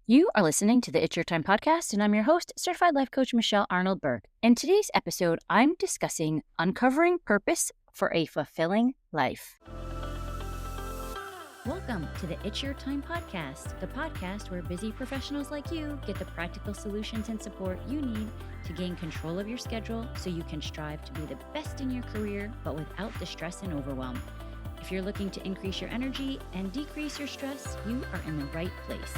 You are listening to the It's Your Time podcast, and I'm your host, Certified Life Coach Michelle Arnold Berg. In today's episode, I'm discussing uncovering purpose for a fulfilling life. Welcome to the It's Your Time podcast, the podcast where busy professionals like you get the practical solutions and support you need to gain control of your schedule so you can strive to be the best in your career, but without the stress and overwhelm. If you're looking to increase your energy and decrease your stress, you are in the right place.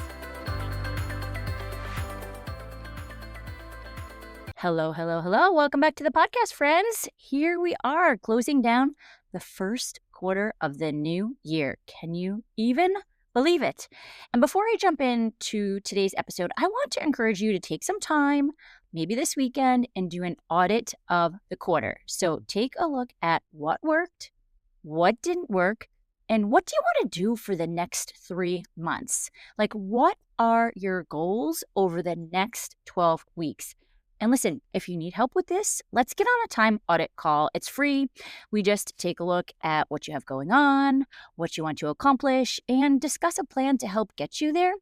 Hello. Welcome back to the podcast, friends. Here we are closing down the first quarter of the new year. Can you even believe it? And before I jump into today's episode, I want to encourage you to take some time, maybe this weekend, and do an audit of the quarter. So take a look at what worked, what didn't work, and what do you want to do for the next 3 months? Like, what are your goals over the next 12 weeks? And listen, if you need help with this, let's get on a time audit call. It's free. We just take a look at what you have going on, what you want to accomplish, and discuss a plan to help get you there.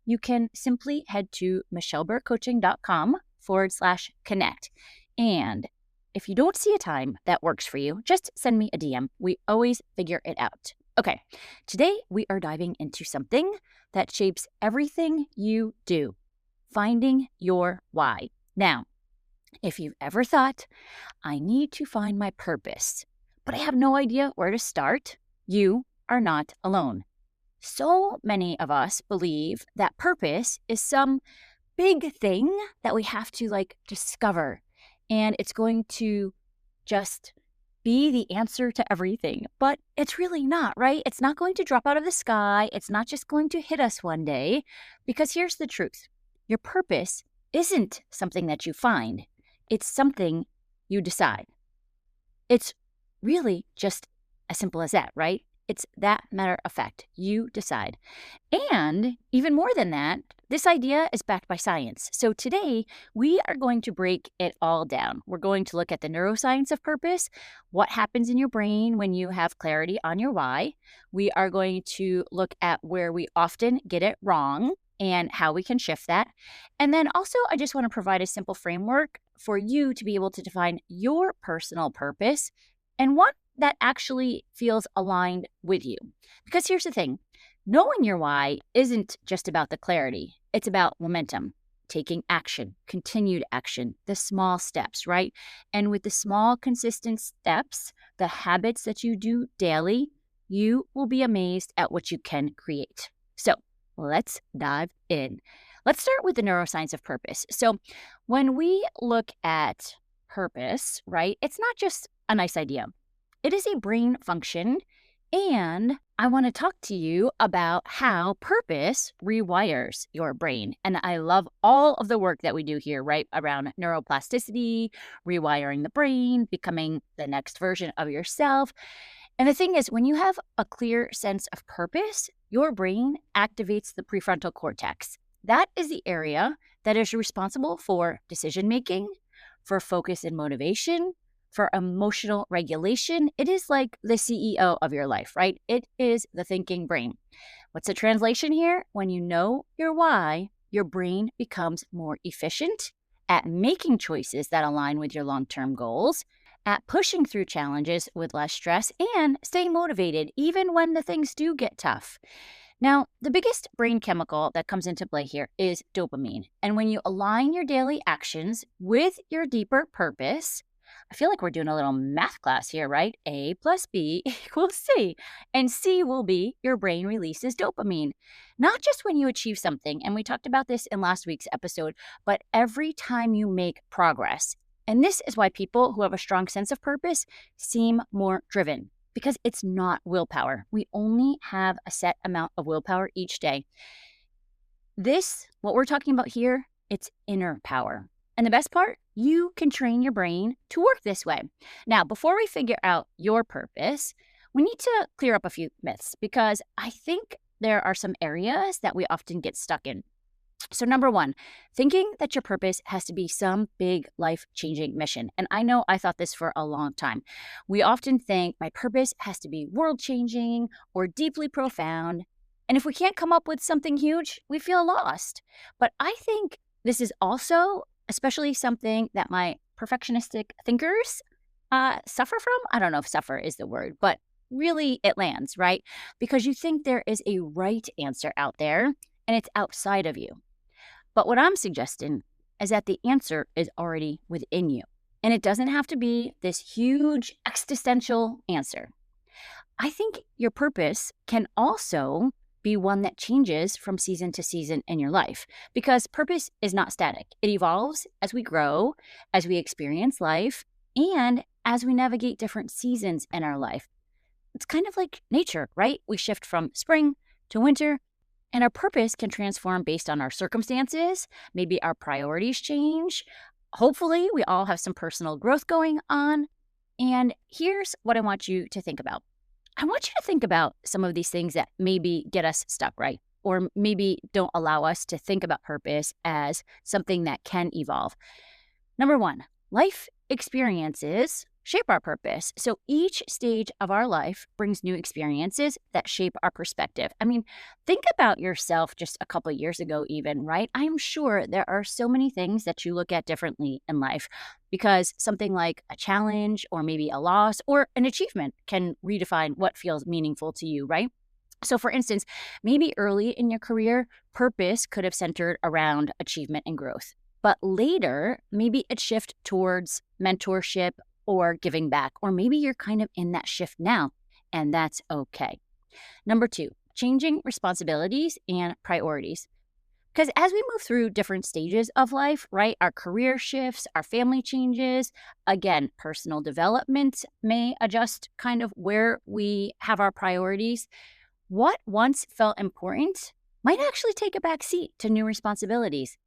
You can simply head to michellebergcoaching.com/connect. And if you don't see a time that works for you, just send me a DM. We always figure it out. Okay, today we are diving into something that shapes everything you do, finding your why. Now, if you've ever thought, I need to find my purpose, but I have no idea where to start, you are not alone. So many of us believe that purpose is some big thing that we have to discover, and it's going to just be the answer to everything. But it's really not, right? It's not going to drop out of the sky. It's not just going to hit us one day, because here's the truth. Your purpose isn't something that you find. It's something you decide. It's really just as simple as that, right? It's that matter of fact. You decide. And even more than that, this idea is backed by science. So today, we are going to break it all down. We're going to look at the neuroscience of purpose, what happens in your brain when you have clarity on your why. We are going to look at where we often get it wrong and how we can shift that. And then also, I just want to provide a simple framework for you to be able to define your personal purpose and one that actually feels aligned with you. Because here's the thing, knowing your why isn't just about the clarity. It's about momentum, taking action, continued action, the small steps, right? And with the small, consistent steps, the habits that you do daily, you will be amazed at what you can create. So let's dive in. Let's start with the neuroscience of purpose. So when we look at purpose, right, it's not just a nice idea. It is a brain function, and I want to talk to you about how purpose rewires your brain. And I love all of the work that we do here, right, around neuroplasticity, rewiring the brain, becoming the next version of yourself. And the thing is, when you have a clear sense of purpose, your brain activates the prefrontal cortex. That is the area that is responsible for decision making, for focus and motivation, for emotional regulation. It is like the CEO of your life, right? It is the thinking brain. What's the translation here? When you know your why, your brain becomes more efficient at making choices that align with your long-term goals, at pushing through challenges with less stress, and staying motivated even when the things do get tough. Now, the biggest brain chemical that comes into play here is dopamine. And when you align your daily actions with your deeper purpose, I feel like we're doing a little math class here, right? A plus B equals C. And C will be your brain releases dopamine. Not just when you achieve something, and we talked about this in last week's episode, but every time you make progress. And this is why people who have a strong sense of purpose seem more driven, because it's not willpower. We only have a set amount of willpower each day. What we're talking about here, it's inner power. And the best part, you can train your brain to work this way. Now, before we figure out your purpose, we need to clear up a few myths, because I think there are some areas that we often get stuck in. So number one, thinking that your purpose has to be some big life-changing mission. And I know I thought this for a long time. We often think my purpose has to be world-changing or deeply profound. And if we can't come up with something huge, we feel lost. But I think this is also especially something that my perfectionistic thinkers suffer from. I don't know if suffer is the word, but really it lands, right? Because you think there is a right answer out there and it's outside of you. But what I'm suggesting is that the answer is already within you. And it doesn't have to be this huge existential answer. I think your purpose can also be one that changes from season to season in your life because purpose is not static. It evolves as we grow, as we experience life, and as we navigate different seasons in our life. It's kind of like nature, right? We shift from spring to winter, and our purpose can transform based on our circumstances. Maybe our priorities change. Hopefully, we all have some personal growth going on. And here's what I want you to think about. I want you to think about some of these things that maybe get us stuck, right? Or maybe don't allow us to think about purpose as something that can evolve. Number one, life experiences shape our purpose. So each stage of our life brings new experiences that shape our perspective. I mean, think about yourself just a couple of years ago, even, right? I'm sure there are so many things that you look at differently in life because something like a challenge or maybe a loss or an achievement can redefine what feels meaningful to you, right? So, for instance, maybe early in your career, purpose could have centered around achievement and growth. But later, maybe it shift towards mentorship or giving back, or maybe you're kind of in that shift now, and that's okay. Number two, changing responsibilities and priorities. Because as we move through different stages of life, right, our career shifts, our family changes, again, personal development may adjust kind of where we have our priorities. What once felt important might actually take a back seat to new responsibilities.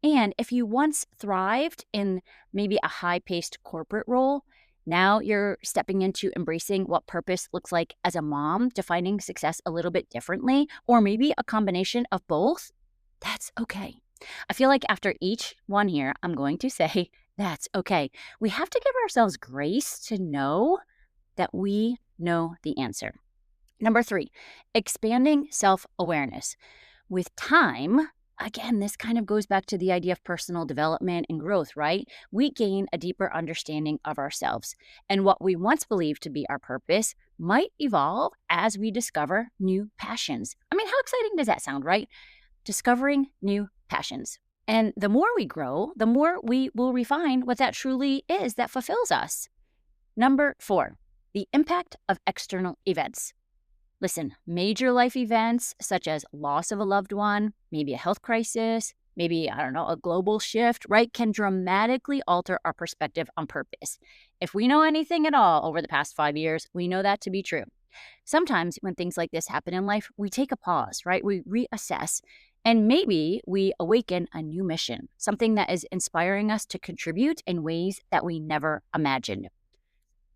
And if you once thrived in maybe a high-paced corporate role, now you're stepping into embracing what purpose looks like as a mom, defining success a little bit differently, or maybe a combination of both. That's okay. I feel like after each one here, I'm going to say, that's okay. We have to give ourselves grace to know that we know the answer. Number three, expanding self-awareness. With time, again, this kind of goes back to the idea of personal development and growth, right? We gain a deeper understanding of ourselves. And what we once believed to be our purpose might evolve as we discover new passions. I mean, how exciting does that sound, right? Discovering new passions. And the more we grow, the more we will refine what that truly is that fulfills us. Number four, the impact of external events. Listen, major life events such as loss of a loved one, maybe a health crisis, maybe, I don't know, a global shift, right, can dramatically alter our perspective on purpose. If we know anything at all over the past 5 years, we know that to be true. Sometimes when things like this happen in life, we take a pause, right? We reassess, and maybe we awaken a new mission, something that is inspiring us to contribute in ways that we never imagined.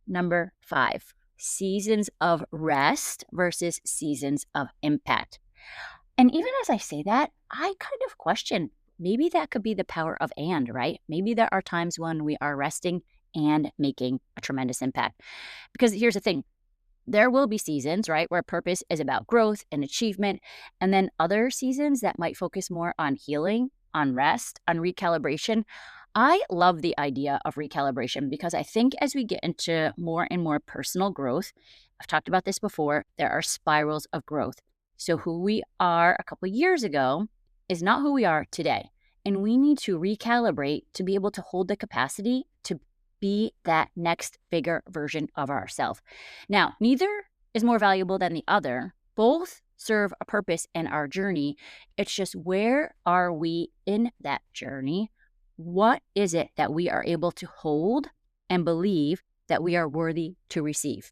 Number five, seasons of rest versus seasons of impact. And even as I say that, I kind of question maybe that could be the power of and, right? Maybe there are times when we are resting and making a tremendous impact. Because here's the thing, there will be seasons, right, where purpose is about growth and achievement, and then other seasons that might focus more on healing, on rest, on recalibration. I love the idea of recalibration because I think as we get into more and more personal growth, I've talked about this before, there are spirals of growth. So who we are a couple years ago is not who we are today. And we need to recalibrate to be able to hold the capacity to be that next bigger version of ourselves. Now, neither is more valuable than the other. Both serve a purpose in our journey. It's just where are we in that journey? What is it that we are able to hold and believe that we are worthy to receive?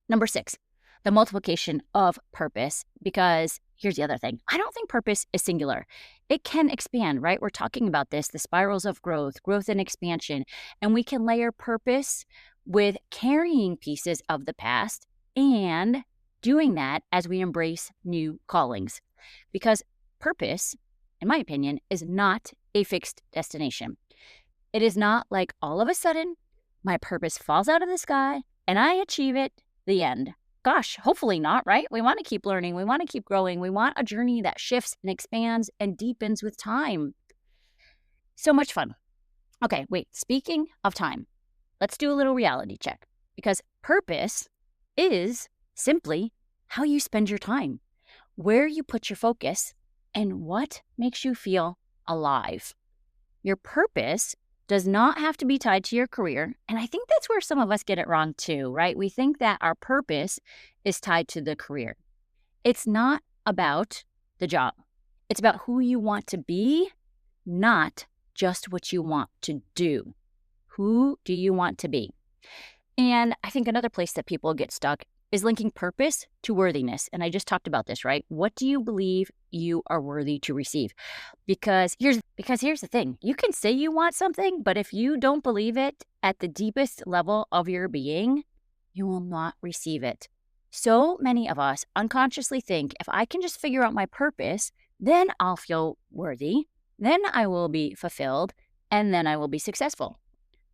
Number six, the multiplication of purpose, because here's the other thing. I don't think purpose is singular. It can expand, right? We're talking about this, the spirals of growth, growth and expansion, and we can layer purpose with carrying pieces of the past and doing that as we embrace new callings. Because purpose, in my opinion, is not a fixed destination. It is not like all of a sudden my purpose falls out of the sky and I achieve it, the end. Gosh, hopefully not, right? We want to keep learning. We want to keep growing. We want a journey that shifts and expands and deepens with time. So much fun. Okay, wait, speaking of time, let's do a little reality check because purpose is simply how you spend your time, where you put your focus, and what makes you feel alive. Your purpose does not have to be tied to your career. And I think that's where some of us get it wrong too, right? We think that our purpose is tied to the career. It's not about the job. It's about who you want to be, not just what you want to do. Who do you want to be? And I think another place that people get stuck is linking purpose to worthiness. And I just talked about this, right? What do you believe you are worthy to receive? Because here's the thing. You can say you want something, but if you don't believe it at the deepest level of your being, you will not receive it. So many of us unconsciously think if I can just figure out my purpose, then I'll feel worthy, then I will be fulfilled, and then I will be successful.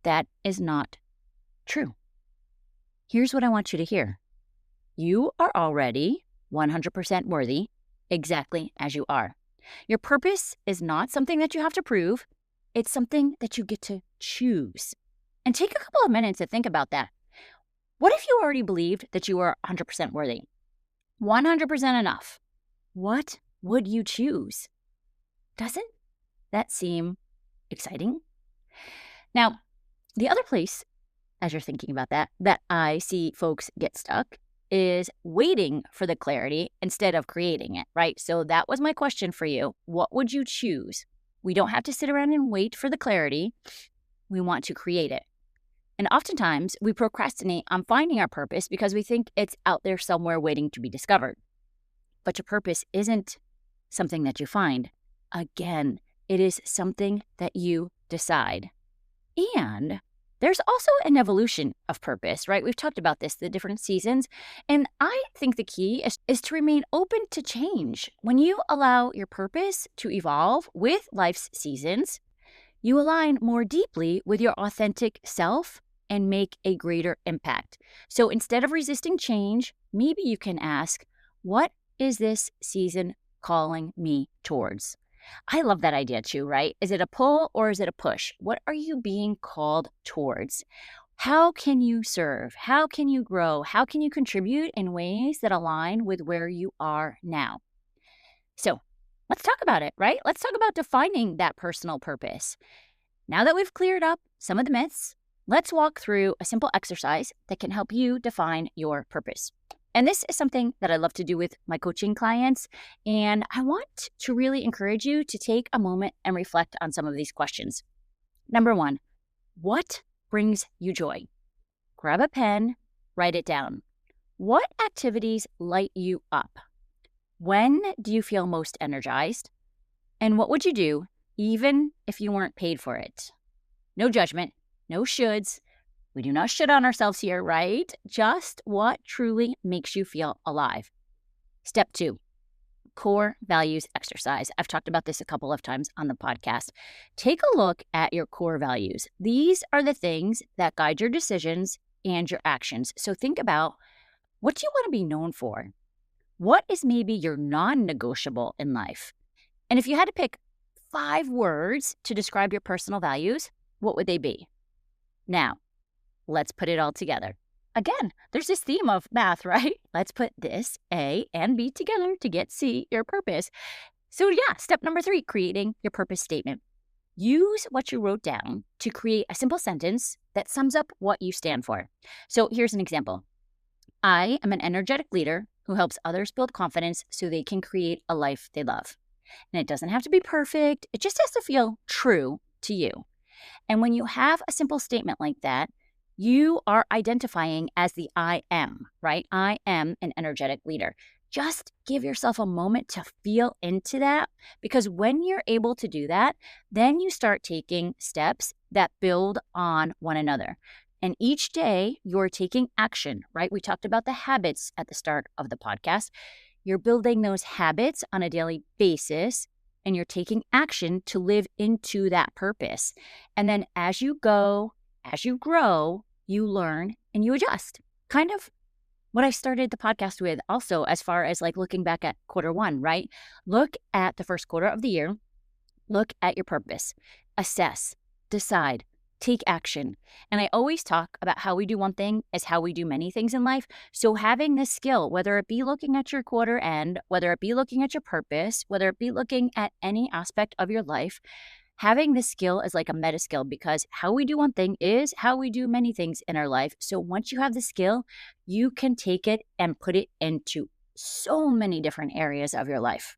That is not true. Here's what I want you to hear. You are already 100% worthy exactly as you are. Your purpose is not something that you have to prove. It's something that you get to choose. And take a couple of minutes to think about that. What if you already believed that you were 100% worthy? 100% enough. What would you choose? Doesn't that seem exciting? Now, the other place, as you're thinking about that I see folks get stuck is waiting for the clarity instead of creating it, right? So that was my question for you. What would you choose? We don't have to sit around and wait for the clarity. We want to create it. And oftentimes we procrastinate on finding our purpose because we think it's out there somewhere waiting to be discovered. But your purpose isn't something that you find. Again, it is something that you decide. And there's also an evolution of purpose, right? We've talked about this, the different seasons. And I think the key is to remain open to change. When you allow your purpose to evolve with life's seasons, you align more deeply with your authentic self and make a greater impact. So instead of resisting change, maybe you can ask, what is this season calling me towards? I love that idea too, right? Is it a pull or is it a push? What are you being called towards? How can you serve? How can you grow? How can you contribute in ways that align with where you are now? So let's talk about it, right? Let's talk about defining that personal purpose. Now that we've cleared up some of the myths, let's walk through a simple exercise that can help you define your purpose. And this is something that I love to do with my coaching clients. And I want to really encourage you to take a moment and reflect on some of these questions. Number one, what brings you joy? Grab a pen, write it down. What activities light you up? When do you feel most energized? And what would you do even if you weren't paid for it? No judgment, no shoulds. We do not shit on ourselves here, right? Just what truly makes you feel alive. Step 2, core values exercise. I've talked about this a couple of times on the podcast. Take a look at your core values. These are the things that guide your decisions and your actions. So think about, what do you want to be known for? What is maybe your non-negotiable in life? And if you had to pick 5 words to describe your personal values, what would they be? Now, let's put it all together. Again, there's this theme of math, right? Let's put this A and B together to get C, your purpose. So yeah, step number 3, creating your purpose statement. Use what you wrote down to create a simple sentence that sums up what you stand for. So here's an example. I am an energetic leader who helps others build confidence so they can create a life they love. And it doesn't have to be perfect. It just has to feel true to you. And when you have a simple statement like that, you are identifying as the I am, right? I am an energetic leader. Just give yourself a moment to feel into that, because when you're able to do that, then you start taking steps that build on one another. And each day you're taking action, right? We talked about the habits at the start of the podcast. You're building those habits on a daily basis, and you're taking action to live into that purpose. And then as you go, as you grow, you learn and you adjust. Kind of what I started the podcast with also, as far as like looking back at quarter one, right? Look at the first quarter of the year. Look at your purpose, assess, decide, take action. And I always talk about how we do one thing is how we do many things in life. So having this skill, whether it be looking at your quarter end, whether it be looking at your purpose, whether it be looking at any aspect of your life, having this skill is like a meta skill, because how we do one thing is how we do many things in our life. So once you have the skill, you can take it and put it into so many different areas of your life.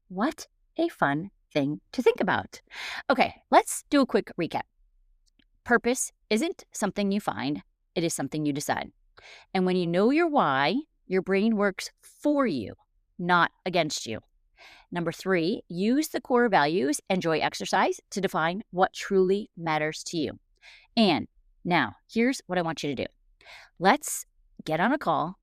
What a fun thing to think about. Okay, let's do a quick recap. Purpose isn't something you find, it is something you decide. And when you know your why, your brain works for you, not against you. Number 3, use the core values, enjoy exercise to define what truly matters to you. And now, here's what I want you to do. Let's get on a call.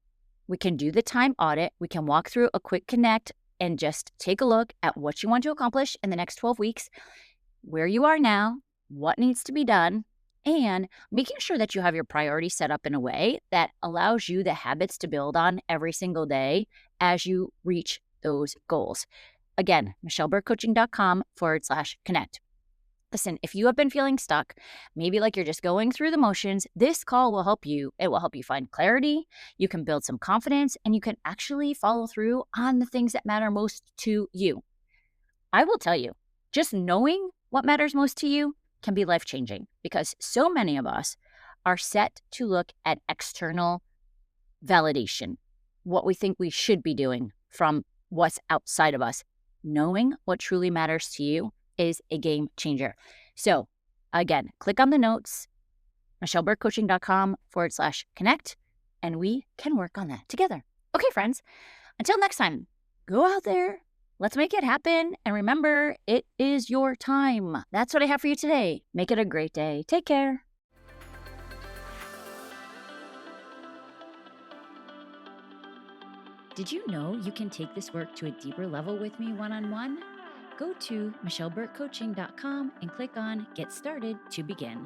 We can do the time audit. We can walk through a quick connect and just take a look at what you want to accomplish in the next 12 weeks, where you are now, what needs to be done, and making sure that you have your priorities set up in a way that allows you the habits to build on every single day as you reach those goals. Again, michelleburkecoaching.com/connect. Listen, if you have been feeling stuck, maybe like you're just going through the motions, this call will help you. It will help you find clarity. You can build some confidence, and you can actually follow through on the things that matter most to you. I will tell you, just knowing what matters most to you can be life-changing, because so many of us are set to look at external validation, what we think we should be doing from what's outside of us. Knowing what truly matters to you is a game changer. So again, click on the notes, michelleburkecoaching.com/connect, and we can work on that together. Okay, friends, until next time, go out there. Let's make it happen. And remember, it is your time. That's what I have for you today. Make it a great day. Take care. Did you know you can take this work to a deeper level with me one-on-one? Go to michelleburkecoaching.com and click on Get Started to begin.